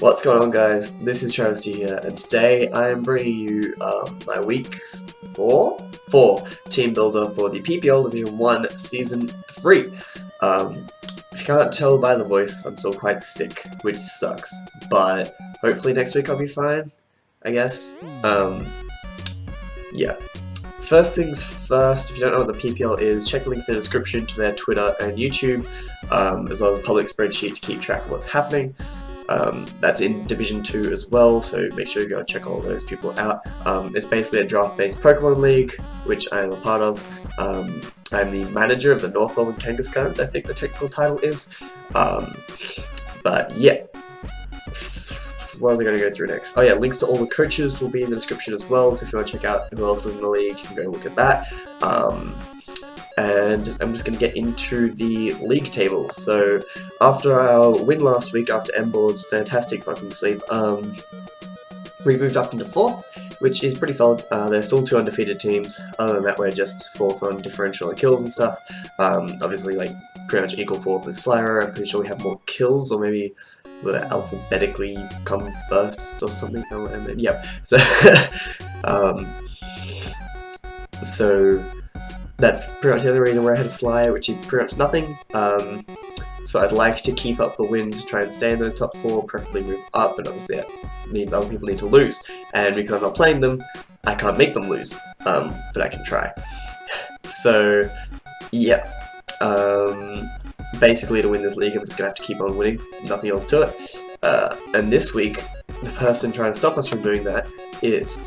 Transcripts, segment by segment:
What's going on, guys? This is Travis T here, and today I am bringing you my week 4 team builder for the PPL Division 1 Season 3. If you can't tell by the voice, I'm still quite sick, which sucks, but hopefully next week I'll be fine, I guess. Yeah. First things first, if you don't know what the PPL is, check the links in the description to their Twitter and YouTube, as well as a public spreadsheet to keep track of what's happening. That's in Division 2 as well, so make sure you go and check all those people out. It's basically a draft-based Pokemon League, which I am a part of. I'm the manager of the Norwhich and Kangaskhans, I think the technical title is. But yeah. What was I going to go through next? Oh yeah, links to all the coaches will be in the description as well, so if you want to check out who else is in the league, you can go look at that. And I'm just going to get into the league table. So after our win last week, after Mboard's fantastic fucking sweep, we moved up into 4th, which is pretty solid. There's still 2 undefeated teams. Other than that, we're just 4th on differential and kills and stuff. Obviously, like, pretty much equal 4th with Slyroh. I'm pretty sure we have more kills, or maybe will it alphabetically come first or something? And then, yep. So, so that's pretty much the other reason we're ahead of Slyroh, which is pretty much nothing. So I'd like to keep up the wins to try and stay in those top 4, preferably move up, but obviously that means other people need to lose. And because I'm not playing them, I can't make them lose, but I can try. So, yeah. Basically, to win this league, I'm just going to have to keep on winning, nothing else to it. And this week, the person trying to stop us from doing that is...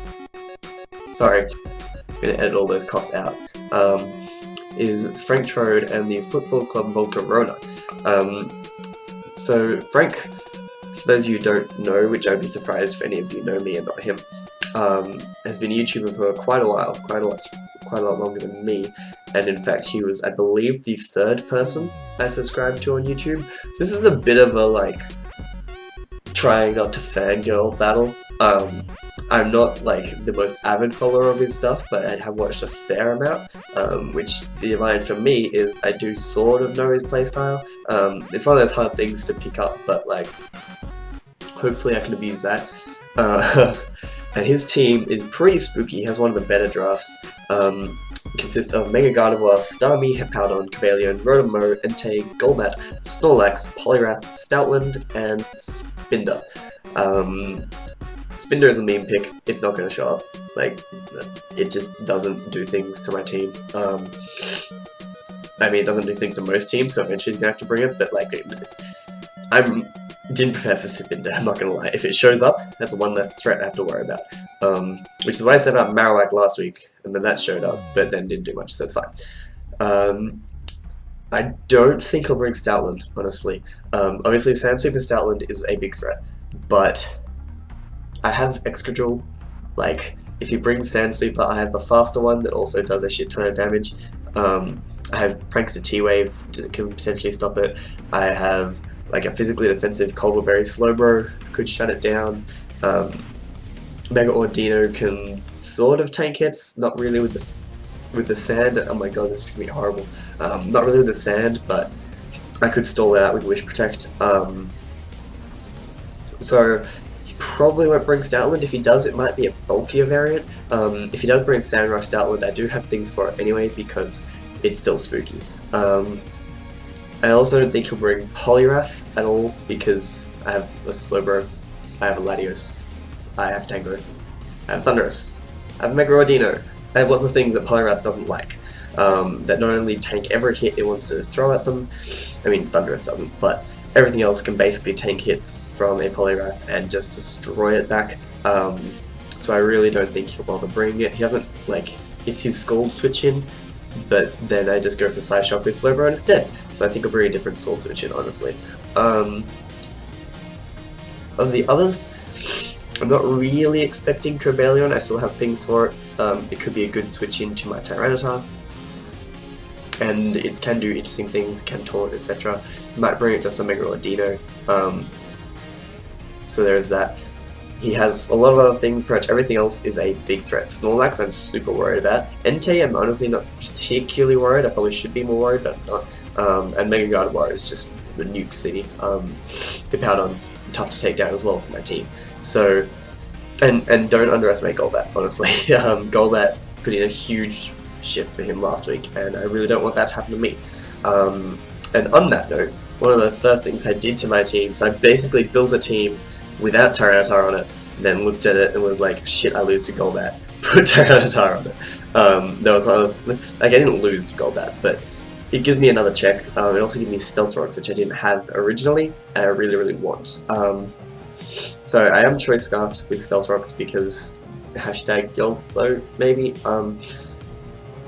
Sorry, I'm going to edit all those costs out. Is FranCTrode and the football club Volcarona. So Frank, for those of you who don't know, which I'd be surprised if any of you know me and not him, has been a YouTuber for quite a while, quite a lot longer than me, and in fact he was, I believe, the 3rd person I subscribed to on YouTube. So this is a bit of a, like, trying not to fangirl battle. I'm not, like, the most avid follower of his stuff, but I have watched a fair amount, which the advantage for me is I do sort of know his playstyle. It's one of those hard things to pick up, but, like, hopefully I can abuse that. And his team is pretty spooky. He has one of the better drafts. It consists of Mega Gardevoir, Starmie, Hippowdon, Cobalion, Rotom-Mow, Entei, Golbat, Snorlax, Poliwrath, Stoutland, and Spinder. Spinder is a meme pick. It's not going to show up. Like, it just doesn't do things to my team. I mean, it doesn't do things to most teams, so eventually he's going to have to bring it, but, like, didn't prepare for Spinder, I'm not going to lie. If it shows up, that's one less threat I have to worry about. Which is what I said about Marowak last week, and then that showed up, but then didn't do much, so it's fine. I don't think I'll bring Stoutland, honestly. Obviously, Sandsweeper Stoutland is a big threat, but I have Excadrill. Like, if you bring Sandsweeper, I have the faster one that also does a shit ton of damage. I have Prankster T-Wave that can potentially stop it. I have, like, a physically defensive Coldberry Slowbro, could shut it down. Mega Ordino can sort of tank hits, not really with the sand. Oh my god, this is gonna be horrible. Not really with the sand, but I could stall it out with Wish Protect. So he probably won't bring Stoutland. If he does, it might be a bulkier variant. If he does bring Sandrush Stoutland, I do have things for it anyway because it's still spooky. I also don't think he'll bring Poliwrath at all because I have a Slowbro, I have a Latios, I have Tangrowth, I have Thundurus, I have Mega Ordino. I have lots of things that Poliwrath doesn't like, that not only tank every hit it wants to throw at them, I mean Thundurus doesn't, but everything else can basically tank hits from a Poliwrath and just destroy it back. So I really don't think he'll bother bringing it. He hasn't, like, it's his Scald switch in, but then I just go for Psyshock with Slowbro and it's dead. So I think I'll bring a different Scald switch in, honestly. Of the others, I'm not really expecting Cobalion. I still have things for it. It could be a good switch into my Tyranitar, and it can do interesting things, can taunt, etc. Might bring it to some Mega Ordino. So there's that. He has a lot of other things, pretty much everything else is a big threat. Snorlax I'm super worried about. Entei I'm honestly not particularly worried, I probably should be more worried, but I'm not. And Mega Gardevoir is just would nuke City. Hippowdon's tough to take down as well for my team. So, and don't underestimate Golbat, honestly. Golbat put in a huge shift for him last week, and I really don't want that to happen to me. And on that note, one of the first things I did to my team, so I basically built a team without Tyranitar on it, then looked at it and was like, shit, I lose to Golbat. Put Tyranitar on it. There was like, I didn't lose to Golbat, but it gives me another check. It also gives me Stealth Rocks, which I didn't have originally, and I really, really want. So I am Choice Scarfed with Stealth Rocks because hashtag YOLO, maybe.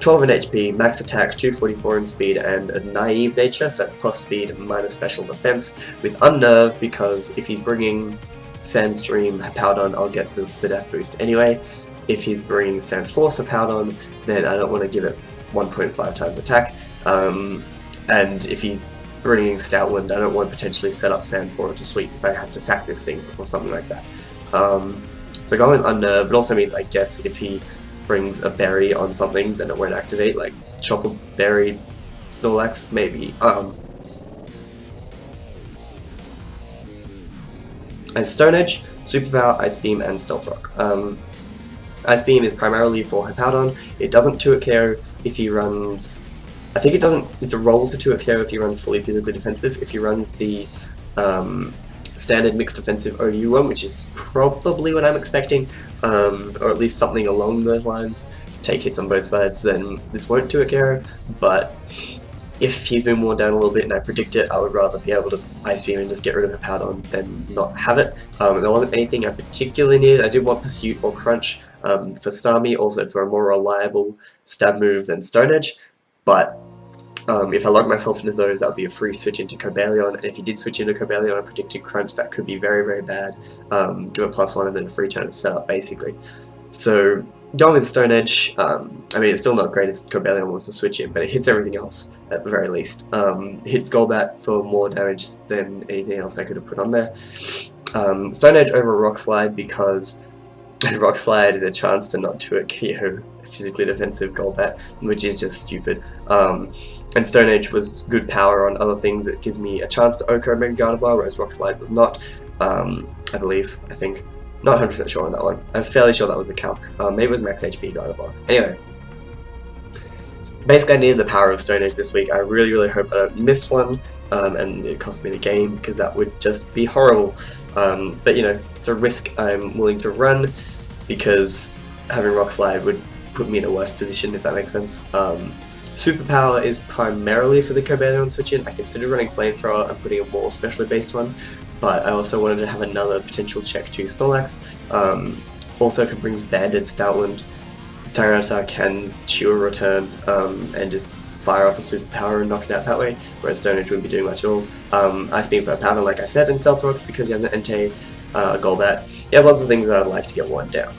12 in HP, max attack, 244 in speed, and a naive nature, so that's plus speed minus special defense, with Unnerve because if he's bringing Sandstream Hippowdon, I'll get the Spadef boost anyway. If he's bringing Sandforce Hippowdon, then I don't want to give it 1.5 times attack. And if he's bringing Stoutland, I don't want to potentially set up Sandforce to sweep if I have to sack this thing or something like that. So going with Unnerve, it also means, I guess, if he brings a berry on something, then it won't activate, like Chocolate Berry Snorlax, maybe. And Stone Edge, Superpower, Ice Beam, and Stealth Rock. Ice Beam is primarily for Hippowdon. It doesn't 2-hit KO if he runs... I think it doesn't... It's a roll to 2-hit KO if he runs fully physically defensive. If he runs the standard mixed defensive OU one, which is probably what I'm expecting, or at least something along those lines, take hits on both sides, then this won't 2-hit KO, but if he's been worn down a little bit and I predict it, I would rather be able to Ice Beam and just get rid of Hippowdon than not have it. There wasn't anything I particularly needed. I did want Pursuit or Crunch for Starmie, also for a more reliable stab move than Stone Edge, but if I lock myself into those, that would be a free switch into Cobalion, and if he did switch into Cobalion and predicted Crunch, that could be very, very bad. Give it +1 and then a free turn to set up, basically. So, going with Stone Edge, I mean, it's still not great as Cobalion wants to switch in, but it hits everything else, at the very least. It hits Golbat for more damage than anything else I could have put on there. Stone Edge over Rock Slide, because Rock Slide is a chance to not 2-hit KO physically defensive Golbat, which is just stupid. And Stone Edge was good power on other things. It gives me a chance to Oko Mega Gardevoir, whereas Rock Slide was not, I believe, I think. Not 100% sure on that one. I'm fairly sure that was the calc. Maybe it was max HP Gardevoir. Anyway. Basically, I needed the power of Stone Edge this week. I really, really hope I don't miss one, and it cost me the game, because that would just be horrible. But, you know, it's a risk I'm willing to run, because having Rock Slide would put me in a worse position, if that makes sense. Superpower is primarily for the Cobalion switch-in. I considered running Flamethrower and putting a more specially based one, but I also wanted to have another potential check to Snorlax. Also, if it brings Banded Stoutland, Tyranitar can chew a return and just fire off a Superpower and knock it out that way, whereas Stone Edge wouldn't be doing much at all. Ice Beam for Powder, like I said, and Stealth Rocks because he has an Entei, Golbat. He has lots of things that I'd like to get worn down.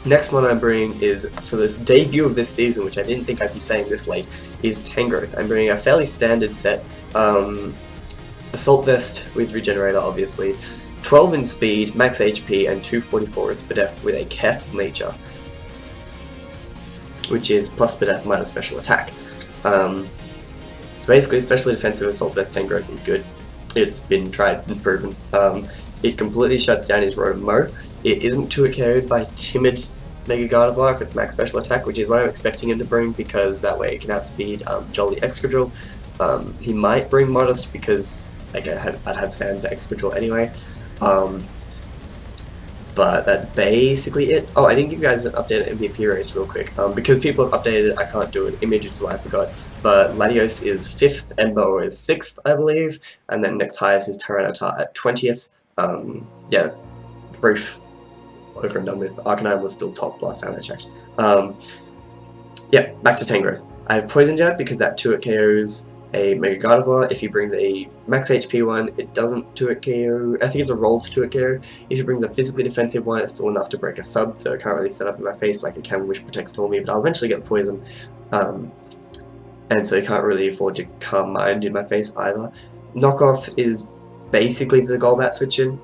Next one I'm bringing is, for the debut of this season, which I didn't think I'd be saying this late, is Tangrowth. I'm bringing a fairly standard set. Assault Vest with Regenerator, obviously. 12 in speed, max HP, and 244 in Spadef with a Careful Nature, which is plus Spadef minus special attack. So basically, specially defensive Assault Vest Tangrowth is good. It's been tried and proven. It completely shuts down his Rotom-Mow. It isn't 2-hit KO'd by Timid Mega Gardevoir if it's max special attack, which is what I'm expecting him to bring, because that way it can outspeed Jolly Excadrill. He might bring Modest because like I'd have Sand for Excadrill anyway. But that's basically it. Oh, I didn't give you guys an updated MVP race real quick. Because people have updated it, I can't do an image, which is why I forgot. But Latios is 5th, Embo is 6th, I believe, and then next highest is Tyranitar at 20th. Yeah, brief. Over and done with. Arcanine was still top last time I checked. Yeah, back to Tangrowth. I have Poison Jab because that 2-hit KOs a Mega Gardevoir. If he brings a max HP one, it doesn't 2-hit KO. I think it's a roll to 2-hit KO. If he brings a physically defensive one, it's still enough to break a sub, so it can't really set up in my face like it can Wish Protect Stormy, but I'll eventually get the poison. And so he can't really afford to Calm Mind in my face either. Knockoff is basically the Golbat switch-in.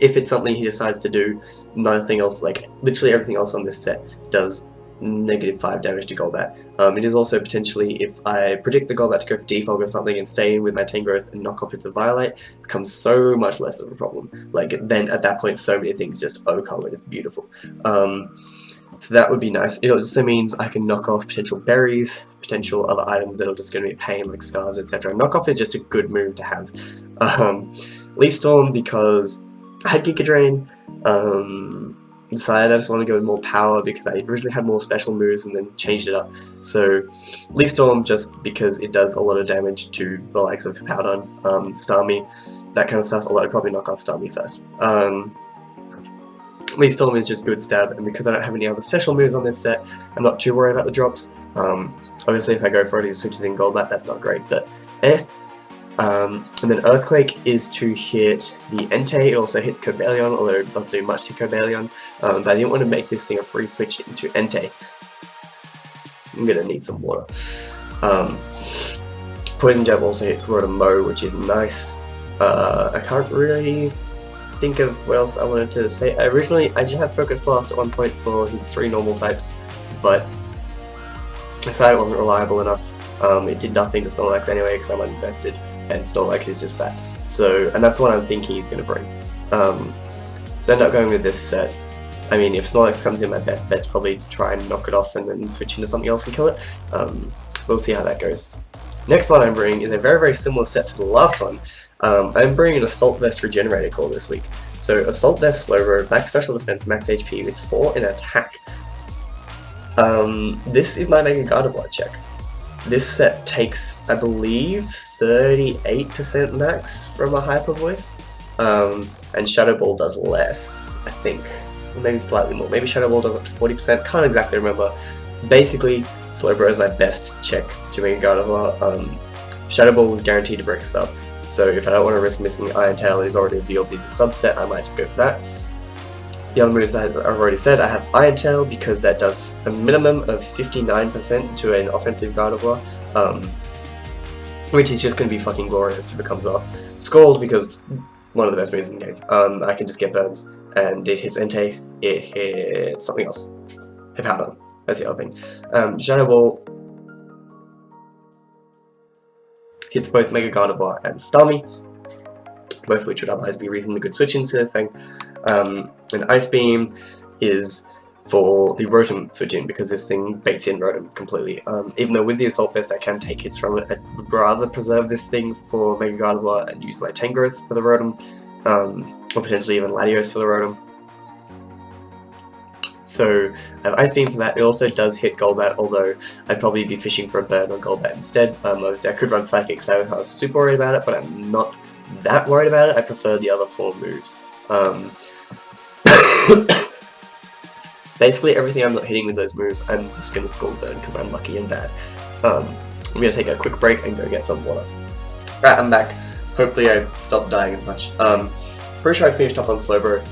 If it's something he decides to do, nothing else, like literally everything else on this set does -5 damage to Golbat. It is also potentially, if I predict the Golbat to go for Defog or something and stay in with my Tangrowth and knock off its Violate, becomes so much less of a problem. Like, then at that point so many things just overcome it, it's beautiful. So that would be nice. It also means I can knock off potential berries, potential other items that are just going to be a pain, like scarves, etc. Knockoff is just a good move to have. Leaf Storm, because I had Giga Drain, decided I just want to go with more power because I originally had more special moves and then changed it up. So Leaf Storm, just because it does a lot of damage to the likes of Powdon, Starmie, that kind of stuff, although I'd probably knock off Starmie first. Leaf Storm is just good stab, and because I don't have any other special moves on this set, I'm not too worried about the drops. Obviously if I go for any switches in Golbat, that's not great, but eh. And then Earthquake is to hit the Entei. It also hits Cobalion, although it doesn't do much to Cobalion, but I didn't want to make this thing a free switch into Entei. I'm gonna need some water. Poison Jab also hits Rotom, which is nice. I can't really think of what else I wanted to say. Originally, I did have Focus Blast at one point for his 3 normal types, but I decided it wasn't reliable enough. It did nothing to Snorlax anyway because I'm uninvested, and Snorlax is just fat. So, and that's what I'm thinking he's going to bring. So I end up going with this set. I mean, if Snorlax comes in, my best bet's probably try and knock it off and then switch into something else and kill it. We'll see how that goes. Next one I'm bringing is a very, very similar set to the last one. I'm bringing an Assault Vest Regenerator Core this week. So Assault Vest Slyroh, max special defense, max HP with 4 in attack. This is my Mega Gardevoir check. This set takes, I believe, 38% max from a Hyper Voice, and Shadow Ball does less, I think, or maybe slightly more. Maybe Shadow Ball does up to 40%, can't exactly remember. Basically, Slowbro is my best check to Mega Gardevoir. Shadow Ball is guaranteed to break us up, so if I don't want to risk missing Iron Tail and he's already revealed he's a subset, I might just go for that. The other moves I've already said, I have Iron Tail because that does a minimum of 59% to an offensive Gardevoir, which is just going to be fucking glorious if it comes off. Scald because one of the best moves in the game. I can just get burns, and it hits Entei, it hits something else. Hit Powder, that's the other thing. Shadow Ball hits both Mega Gardevoir and Starmie, both which would otherwise be reasonably good switch-ins to this thing. And Ice Beam is for the Rotom switch-in, because this thing baits in Rotom completely. Even though with the Assault Vest I can take hits from it, I would rather preserve this thing for Mega Gardevoir and use my Tangrowth for the Rotom, or potentially even Latios for the Rotom. So I have Ice Beam for that. It also does hit Golbat, although I'd probably be fishing for a burn on Golbat instead. Obviously I could run Psychic Stab if I was super worried about it, but I'm not that worried about it. I prefer the other 4 moves. Basically everything I'm not hitting with those moves, I'm just going to Scald Burn because I'm lucky and bad. I'm going to take a quick break and go get some water. Right, I'm back. Hopefully I stopped dying as much. Pretty sure I finished up on Slowbro.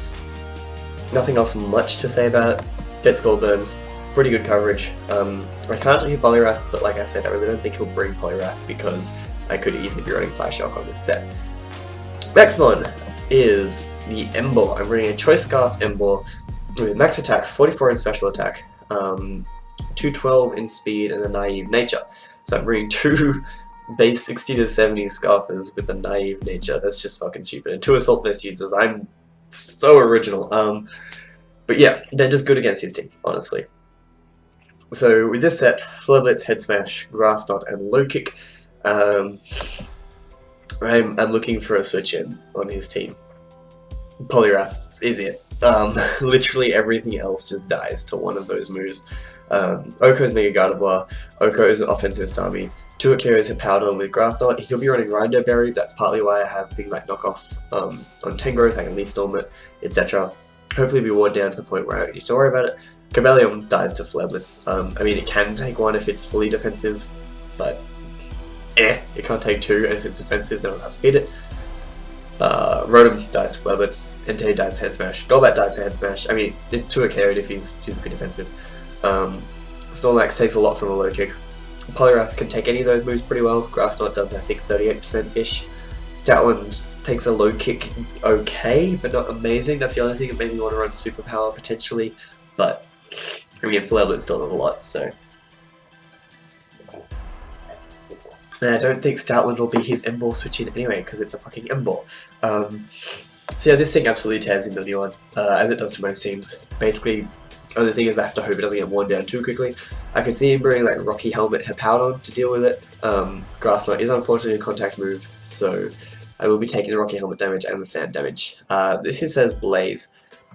Nothing else much to say about it. Get Scald Burns, pretty good coverage. I can't hit Poliwrath, but like I said, I really don't think he'll bring Poliwrath because I could easily be running Psyshock on this set. Next one is the Emboar. I'm running a Choice Scarf Emboar with max attack, 44 in special attack, 212 in speed, and a naive nature. So I'm bringing 2 base 60 to 70 Scarfers with a naive nature. That's just fucking stupid. And 2 Assault Vest users. I'm so original. But yeah, they're just good against his team, honestly. So with this set, Flare Blitz, Head Smash, Grass Knot, and Low Kick, I'm looking for a switch-in on his team. Poliwrath is it. Literally everything else just dies to one of those moves. Oko's Mega Gardevoir, Oko is an offensive Starmie, 2 Akira's Hippowdon with Grass Knot. He'll be running Rindo Berry, that's partly why I have things like Knockoff on Tangrowth, I can Leaf Storm it, etc. Hopefully be worn down to the point where I don't need to worry about it. Cobalion dies to Flare Blitz. I mean, it can take 1 if it's fully defensive, but it can't take 2, and if it's defensive then I'll outspeed it. Rotom dies to Flare Blitz, Entei dies to Head Smash, Golbat dies to Head Smash. I mean, it's 2 carried if he's physically defensive. Snorlax takes a lot from a low kick. Poliwrath can take any of those moves pretty well. Grass Knot does, I think, 38%-ish. Stoutland takes a low kick okay, but not amazing. That's the only thing that made me want to run Superpower potentially, but I mean, Flailbit still does a lot, so. And I don't think Stoutland will be his M-Ball switch in anyway, because it's a fucking M-Ball. So yeah, this thing absolutely tears into anyone, as it does to most teams. Basically, only thing is I have to hope it doesn't get worn down too quickly. I can see him bringing like Rocky Helmet Hippowdon to deal with it. Grass Knot is unfortunately a contact move, so I will be taking the Rocky Helmet damage and the Sand damage. This here says Blaze.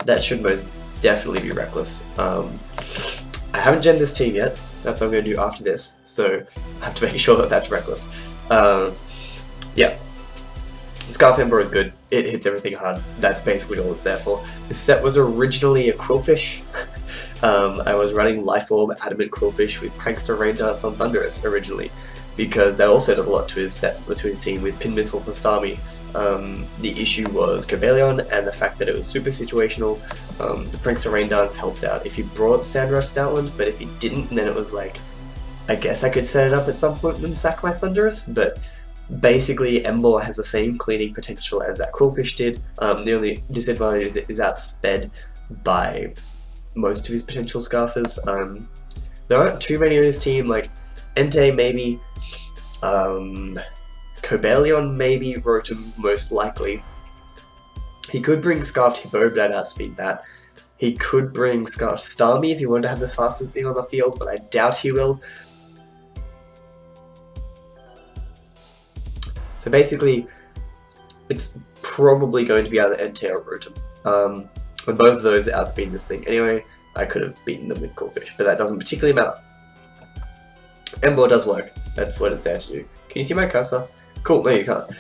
That should most definitely be Reckless. I haven't gen this team yet. That's what I'm going to do after this, so I have to make sure that that's Reckless. Yeah. Scarf Ember is good. It hits everything hard. That's basically all it's there for. This set was originally a Quillfish. I was running Life Orb Adamant Quillfish with Prankster Rain Dance on Thunderous originally, because that also does a lot to his set, to his team with Pin Missile for Starmie. The issue was Cobalion and the fact that it was super situational. The Prankster Rain Dance helped out if he brought Sandrush Stoutland, but if he didn't, then it was like, I guess I could set it up at some point and sack my Thunderous, but basically Ember has the same cleaning potential as that Quillfish did. The only disadvantage is it is outsped by most of his potential Scarfers. There aren't too many on his team, like Entei maybe, Cobalion maybe, Rotom most likely. He could bring Scarfed Hippo, but I'd outspeed that. He could bring Scarfed Starmie if he wanted to have this fastest thing on the field, but I doubt he will. So basically, it's probably going to be either Entei or Rotom. And both of those outspeed this thing anyway. I could have beaten them with Quillfish, but that doesn't particularly matter. Ember does work. That's what it's there to do. Can you see my cursor? Cool, no you can't.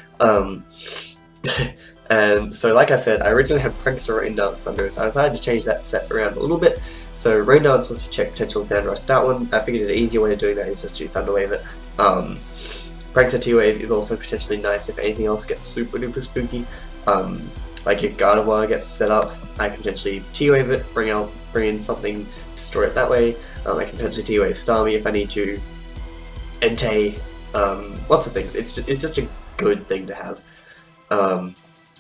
And so like I said, I originally had Prankster Rain Dance Thunder, so I decided to change that set around a little bit. So Rain Dance was to check potential Sandrush Stoutland. I figured an easier way of doing that is just to Thunder Wave it. Prankster T-Wave is also potentially nice if anything else gets super duper spooky. Like if Gardevoir gets set up, I can potentially T-Wave it, bring in something, destroy it that way. I can potentially T-Wave Starmie if I need to. Entei, lots of things. It's just a good thing to have.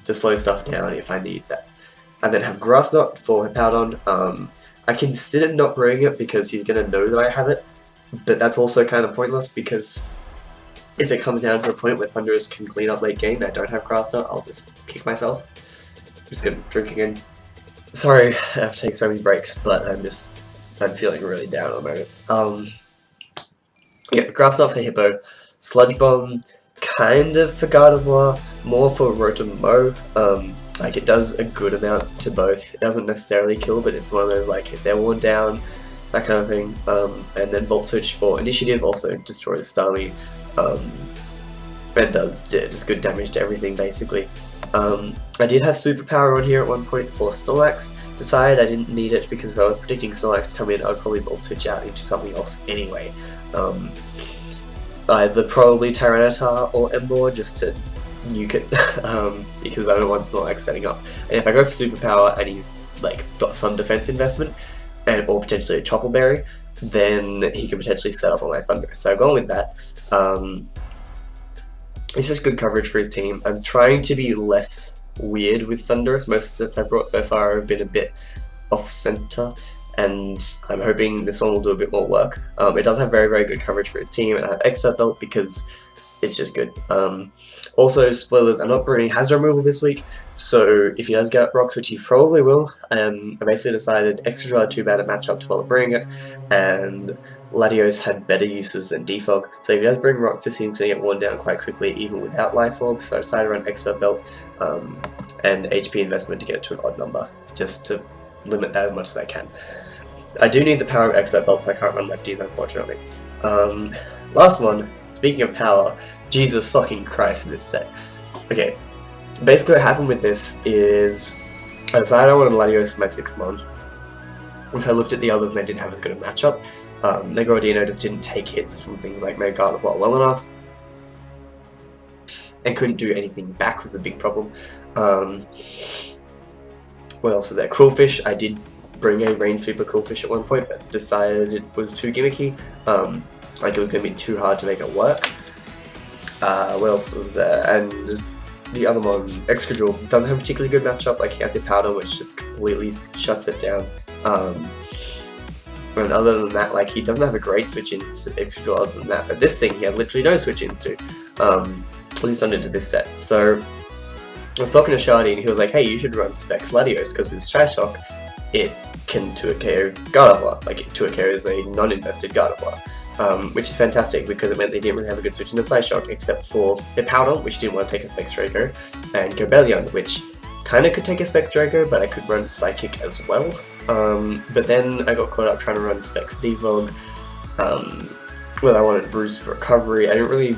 To slow stuff down if I need that. And then have Grass Knot for Hippowdon. I considered not bringing it because he's going to know that I have it, but that's also kind of pointless because if it comes down to the point where Thunderous can clean up late game and I don't have Grass Knot, I'll just kick myself. I'm just going to drink again. Sorry, I have to take so many breaks, but I'm feeling really down at the moment. Yeah, Grass Knot for Hippo, Sludge Bomb, kind of for Gardevoir, more for Rotom-Mow. Like it does a good amount to both. It doesn't necessarily kill, but it's one of those like if they're worn down, that kind of thing. And then Volt Switch for Initiative also destroys Starmie. It does just good damage to everything basically. I did have Superpower on here at one point for Snorlax. Decided I didn't need it because if I was predicting Snorlax to come in, I'd probably Volt Switch out into something else anyway. Either probably Tyranitar or Ember just to nuke it, because I don't want Snorlax setting up. And if I go for Superpower and he's like got some defense investment, or potentially a Chopple Berry, then he can potentially set up on my Thunder. So going with that, it's just good coverage for his team. I'm trying to be less weird with Thunderous. Most of the sets I've brought so far have been a bit off-center, and I'm hoping this one will do a bit more work. It does have very, very good coverage for his team, and I have Expert Belt because it's just good. Also, spoilers, I'm not bringing Hazard removal this week, so if he does get up rocks, which he probably will, I basically decided Extra too bad at matchup to bother bringing it, and Latios had better uses than Defog, so if he does bring rocks, this seems to get worn down quite quickly even without Life Orb, so I decided to run Expert Belt and HP investment to get it to an odd number, just to limit that as much as I can. I do need the power of Expert Belt, so I can't run lefties, unfortunately. Last one, speaking of power, Jesus fucking Christ, this set. Okay, basically what happened with this is I decided I wanted Latios for my 6th mon. Once I looked at the others and they didn't have as good a matchup. Negrodino just didn't take hits from things like Gardevoir well enough, and couldn't do anything back was a big problem. What else is there? Quillfish, I did bring a Rain Sweeper Quillfish at one point, but decided it was too gimmicky. Like it was going to be too hard to make it work. What else was there? And the other one, Excadrill, doesn't have a particularly good matchup. Like he has a Powder, which just completely shuts it down. And other than that, like, he doesn't have a great switch-in extra draw other than that, but this thing he had literally no switch-ins to, at least not into this set. So I was talking to Schady and he was like, hey, you should run Specs Latios, because with Shy Shock, it can 2-KO Gardevoir. Like, 2-KO is a non-invested Gardevoir, which is fantastic because it meant they didn't really have a good switch into Sly Shock, except for their Powder, which didn't want to take a Specs Draco, and Cobalion, which kind of could take a Specs Draco, but I could run Psychic as well. But then I got caught up trying to run Specs Devog, well, I wanted Roost for recovery. I didn't really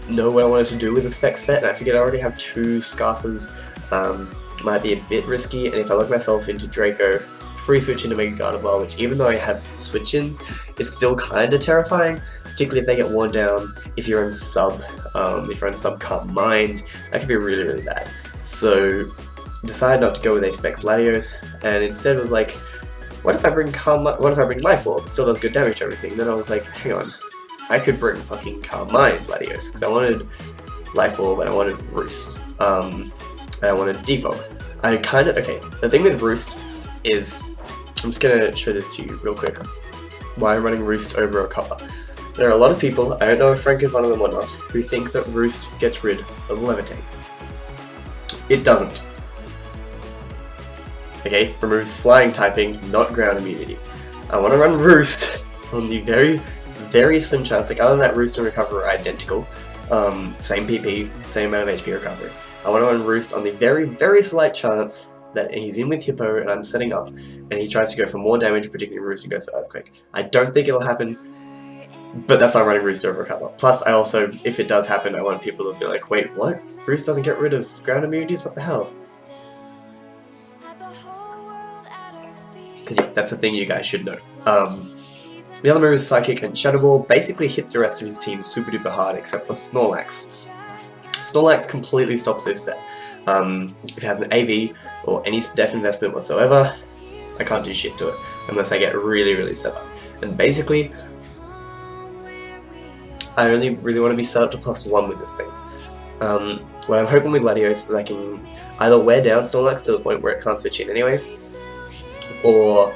know what I wanted to do with the Specs set, and I figured I already have 2 Scarfers, might be a bit risky, and if I look myself into Draco, free switch into Mega Gardevoir, which even though I have switch-ins, it's still kinda terrifying, particularly if they get worn down, if you're in sub, Can't Mind, that could be really, really bad. So, decided not to go with a Specs Latios, and instead was like, what if I bring Life Orb? It still does good damage to everything. And then I was like, hang on, I could bring fucking Calm Mind Latios, because I wanted Life Orb and I wanted Roost, and I wanted Defog. Okay, the thing with Roost is, I'm just gonna show this to you real quick, why I'm running Roost over a cover. There are a lot of people, I don't know if Frank is one of them or not, who think that Roost gets rid of Levitate. It doesn't. Okay, removes flying typing, not ground immunity. I want to run Roost on the very, very slim chance, like other than that, Roost and Recover are identical, same PP, same amount of HP recovery. I want to run Roost on the very, very slight chance that he's in with Hippo and I'm setting up, and he tries to go for more damage, particularly Roost, and goes for Earthquake. I don't think it'll happen, but that's why I'm running Roost over Recover. Plus, I also, if it does happen, I want people to be like, wait, what? Roost doesn't get rid of ground immunities? What the hell? Because yeah, that's a thing you guys should know. The other moves, Psychic and Shadow Ball, basically hit the rest of his team super duper hard except for Snorlax. Snorlax completely stops this set. If it has an AV or any def investment whatsoever, I can't do shit to it unless I get really, really set up. And basically, I only really want to be set up to +1 with this thing. What I'm hoping with Latios is I can either wear down Snorlax to the point where it can't switch in anyway, or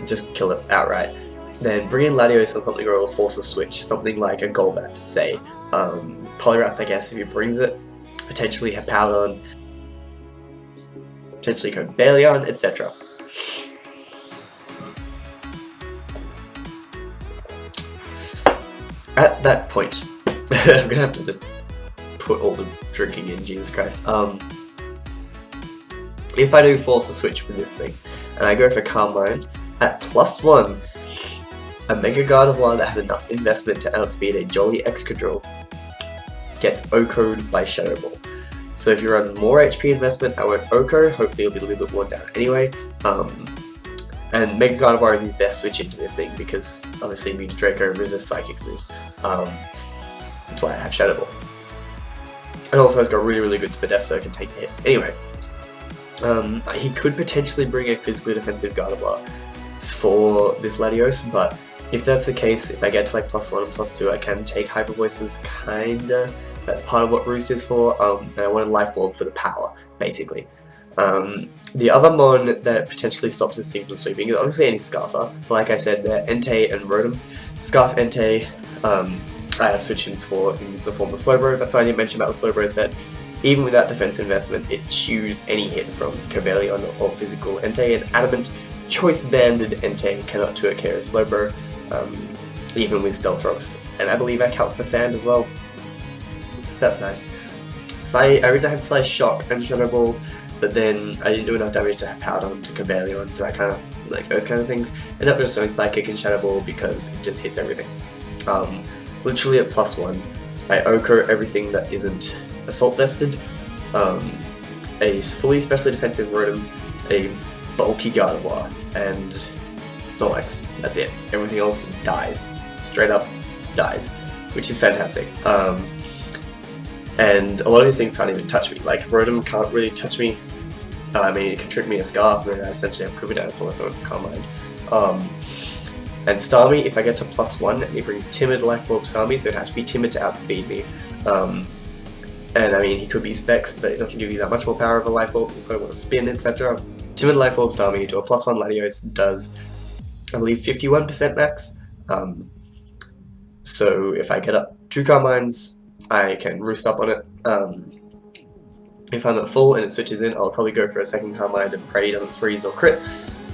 just kill it outright. Then bring in Latios on something or will force a switch, something like a Golbat, say. Poliwrath, I guess, if he brings it, potentially have Powdon, potentially Cobalion, etc. At that point, I'm gonna have to just put all the drinking in, Jesus Christ. If I do force a switch for this thing, and I go for Calm Mind, at +1, a Mega Gardevoir that has enough investment to outspeed a Jolly Excadrill gets OHKO'd by Shadow Ball. So if you run more HP investment, I won't OHKO, hopefully it'll be a little bit worn down anyway. And Mega Gardevoir is his best switch into this thing because obviously Mew Draco resists Psychic moves. That's why I have Shadow Ball. And also it's got really, really good Spadef, so it can take hits. Anyway, he could potentially bring a physically defensive Gardevoir for this Latios, but if that's the case, if I get to like +1 and +2, I can take Hyper Voices, kinda. That's part of what Roost is for, and I wanted Life Orb for the power, basically. The other mon that potentially stops this thing from sweeping is obviously any Scarfer, but like I said, they're Entei and Rotom. Scarf, Entei, I have switch-ins for in the form of Slyroh. That's why I didn't mention about the Slyroh set. Even without defense investment, it chews any hit from Cobalion or physical Entei, and Adamant, choice-banded Entei cannot 2-KO Slyroh, even with Stealth Rocks. And I believe I count for Sand as well, so that's nice. I originally had Sly Shock and Shadow Ball, but then I didn't do enough damage to Powdon, to Cobalion, to that kind of, like those kind of things. Ended up just doing Psychic and Shadow Ball because it just hits everything. Literally at +1, I OHKO everything that isn't Assault Vested, a fully specially defensive Rotom, a bulky Gardevoir, and Snorlax. That's it. Everything else dies. Straight up dies, which is fantastic. And a lot of these things can't even touch me. Like, Rotom can't really touch me. I mean, it can trick me in a Scarf, and then I essentially have Crocodile for someone for Calm Mind. And Starmie, if I get to +1, and he brings Timid, Life Orb Starmie, so it has to be Timid to outspeed me. And I mean, he could be Specs, but it doesn't give you that much more power of a Life Orb. You probably want to spin, etc. Timid Life Orb Starmie to a +1 Latios does I believe 51% max. So if I get up 2 Carmines, I can roost up on it. If I'm at full and it switches in, I'll probably go for a second Carmine and pray he doesn't freeze or crit.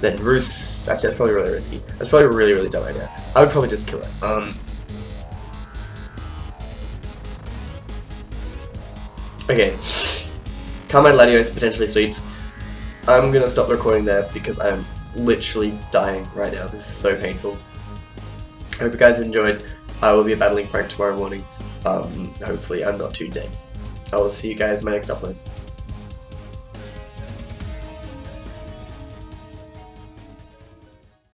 Then roost. Actually, that's probably really risky. That's probably a really, really dumb idea. I would probably just kill it. Okay. Carmine Latios potentially sweeps. I'm gonna stop recording there because I'm literally dying right now. This is so painful. I hope you guys have enjoyed. I will be battling Frank tomorrow morning. Hopefully I'm not too dead. I will see you guys in my next upload.